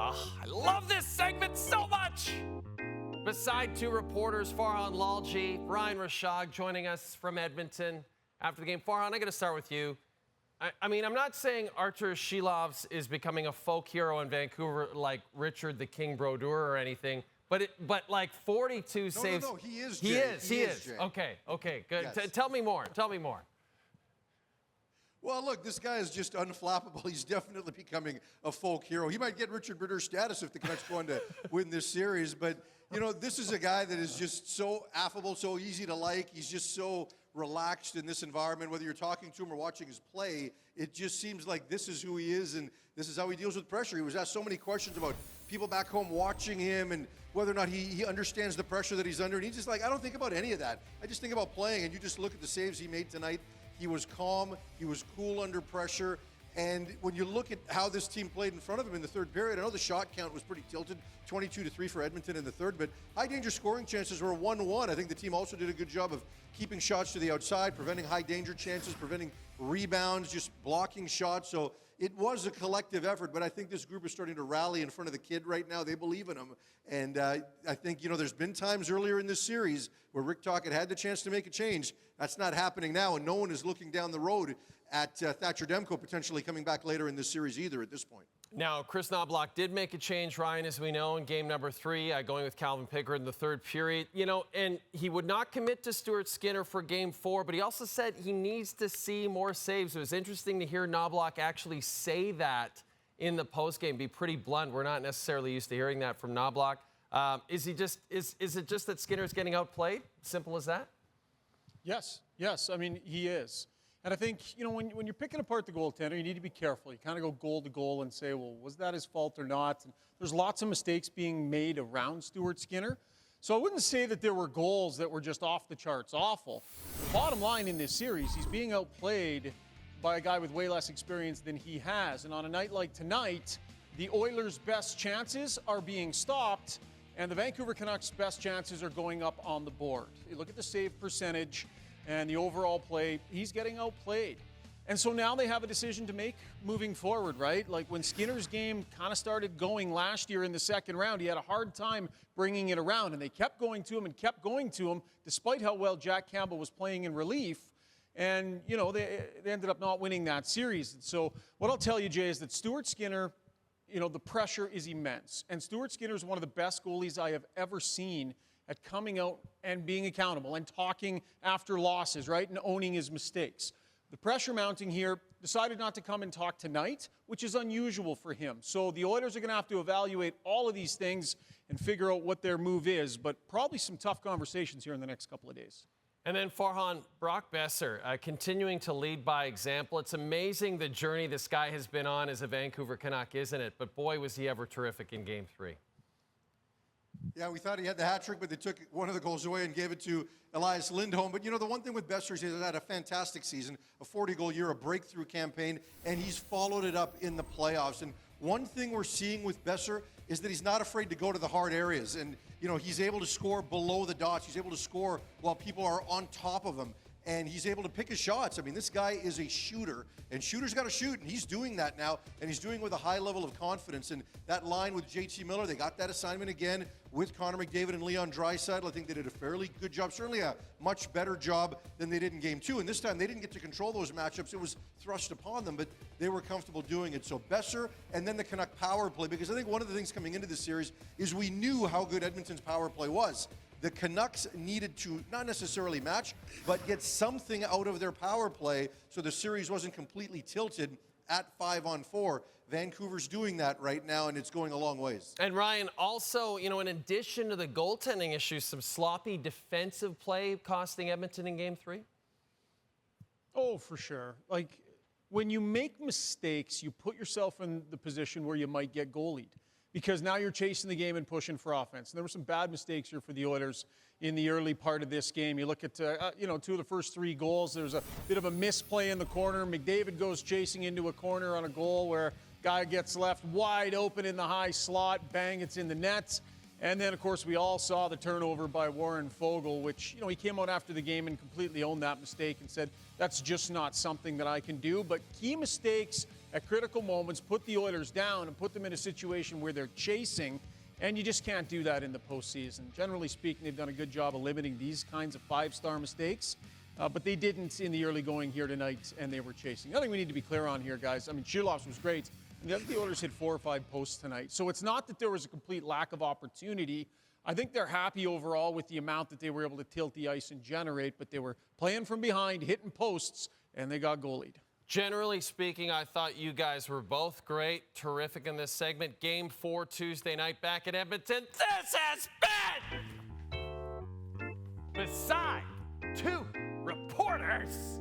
Oh, I love this segment so much. Beside two reporters, Farhan Lalji, Ryan Rishaug, joining us from Edmonton after the game. Farhan, I got to start with you. I mean, I'm not saying Arturs Silovs is becoming a folk hero in Vancouver like Richard the King Brodeur or anything, but like 42 saves. No, he is. He is. Jay. Okay, good. Yes. Tell me more. Well, look, this guy is just unflappable. He's definitely becoming a folk hero. He might get Richard Brodeur status if the Canucks go on to win this series. But, you know, this is a guy that is just so affable, so easy to like. He's just so relaxed in this environment. Whether you're talking to him or watching his play, it just seems like this is who he is and this is how he deals with pressure. He was asked so many questions about people back home watching him and whether or not he understands the pressure that he's under. And he's just like, I don't think about any of that. I just think about playing. And you just look at the saves he made tonight. He was calm. He was cool under pressure. And when you look at how this team played in front of him in the third period, I know the shot count was pretty tilted, 22-3 for Edmonton in the third, but high-danger scoring chances were 1-1. I think the team also did a good job of keeping shots to the outside, preventing high-danger chances, preventing rebounds, just blocking shots. So it was a collective effort, but I think this group is starting to rally in front of the kid right now. They believe in him. And I think, you know, there's been times earlier in this series where Rick Tocchet had the chance to make a change. That's not happening now, and no one is looking down the road at Thatcher Demko potentially coming back later in this series either at this point. Now, Chris Knoblauch did make a change, Ryan, as we know, in game number 3, going with Calvin Pickard in the third period. You know, and he would not commit to Stuart Skinner for game 4, but he also said he needs to see more saves. It was interesting to hear Knoblauch actually say that in the postgame, be pretty blunt. We're not necessarily used to hearing that from Knoblauch. Is it just that Skinner's getting outplayed? Simple as that? Yes. I mean, he is. And I think, you know, when you're picking apart the goaltender, you need to be careful. You kind of go goal to goal and say, well, was that his fault or not? And there's lots of mistakes being made around Stuart Skinner. So I wouldn't say that there were goals that were just off the charts awful. Bottom line in this series, he's being outplayed by a guy with way less experience than he has. And on a night like tonight, the Oilers' best chances are being stopped, and the Vancouver Canucks' best chances are going up on the board. You look at the save percentage and the overall play, he's getting outplayed. And so now they have a decision to make moving forward, right? Like when Skinner's game kind of started going last year in the second round, he had a hard time bringing it around, and they kept going to him despite how well Jack Campbell was playing in relief. And, you know, they ended up not winning that series. And so what I'll tell you, Jay, is that Stuart Skinner, you know, the pressure is immense. And Stuart Skinner is one of the best goalies I have ever seen at coming out and being accountable and talking after losses, right, and owning his mistakes. The pressure mounting here, decided not to come and talk tonight, which is unusual for him. So the Oilers are going to have to evaluate all of these things and figure out what their move is, but probably some tough conversations here in the next couple of days. And then, Farhan, Brock Boeser, continuing to lead by example. It's amazing the journey this guy has been on as a Vancouver Canuck, isn't it? But boy, was he ever terrific in Game 3. Yeah, we thought he had the hat trick, but they took one of the goals away and gave it to Elias Lindholm. But, you know, the one thing with Boeser is he's had a fantastic season, a 40-goal year, a breakthrough campaign, and he's followed it up in the playoffs. And one thing we're seeing with Boeser is that he's not afraid to go to the hard areas. And, you know, he's able to score below the dots. He's able to score while people are on top of him. And he's able to pick his shots. I mean, this guy is a shooter, and shooters got to shoot, and he's doing that now, and he's doing it with a high level of confidence. And that line with JT Miller, they got that assignment again with Connor McDavid and Leon Draisaitl. I think they did a fairly good job, certainly a much better job than they did in Game 2. And this time, they didn't get to control those matchups. It was thrust upon them, but they were comfortable doing it. So Boeser, and then the Canuck power play, because I think one of the things coming into this series is we knew how good Edmonton's power play was. The Canucks needed to not necessarily match, but get something out of their power play so the series wasn't completely tilted at 5-on-4. Vancouver's doing that right now, and it's going a long ways. And Ryan, also, you know, in addition to the goaltending issues, some sloppy defensive play costing Edmonton in Game 3? Oh, for sure. Like, when you make mistakes, you put yourself in the position where you might get goalied, because now you're chasing the game and pushing for offense. And there were some bad mistakes here for the Oilers in the early part of this game. You look at, you know, 2 of the first 3 goals. There's a bit of a misplay in the corner. McDavid goes chasing into a corner on a goal where guy gets left wide open in the high slot. Bang, it's in the net. And then, of course, we all saw the turnover by Warren Foegele, which, you know, he came out after the game and completely owned that mistake and said, that's just not something that I can do. But key mistakes at critical moments, put the Oilers down and put them in a situation where they're chasing, and you just can't do that in the postseason. Generally speaking, they've done a good job of limiting these kinds of five-star mistakes, but they didn't in the early going here tonight, and they were chasing. The other thing we need to be clear on here, guys, I mean, Silovs was great, and the Oilers hit 4 or 5 posts tonight. So it's not that there was a complete lack of opportunity. I think they're happy overall with the amount that they were able to tilt the ice and generate, but they were playing from behind, hitting posts, and they got goalied. Generally speaking, I thought you guys were both great, terrific in this segment. Game 4 Tuesday night back at Edmonton. This has been Beside Two Reporters.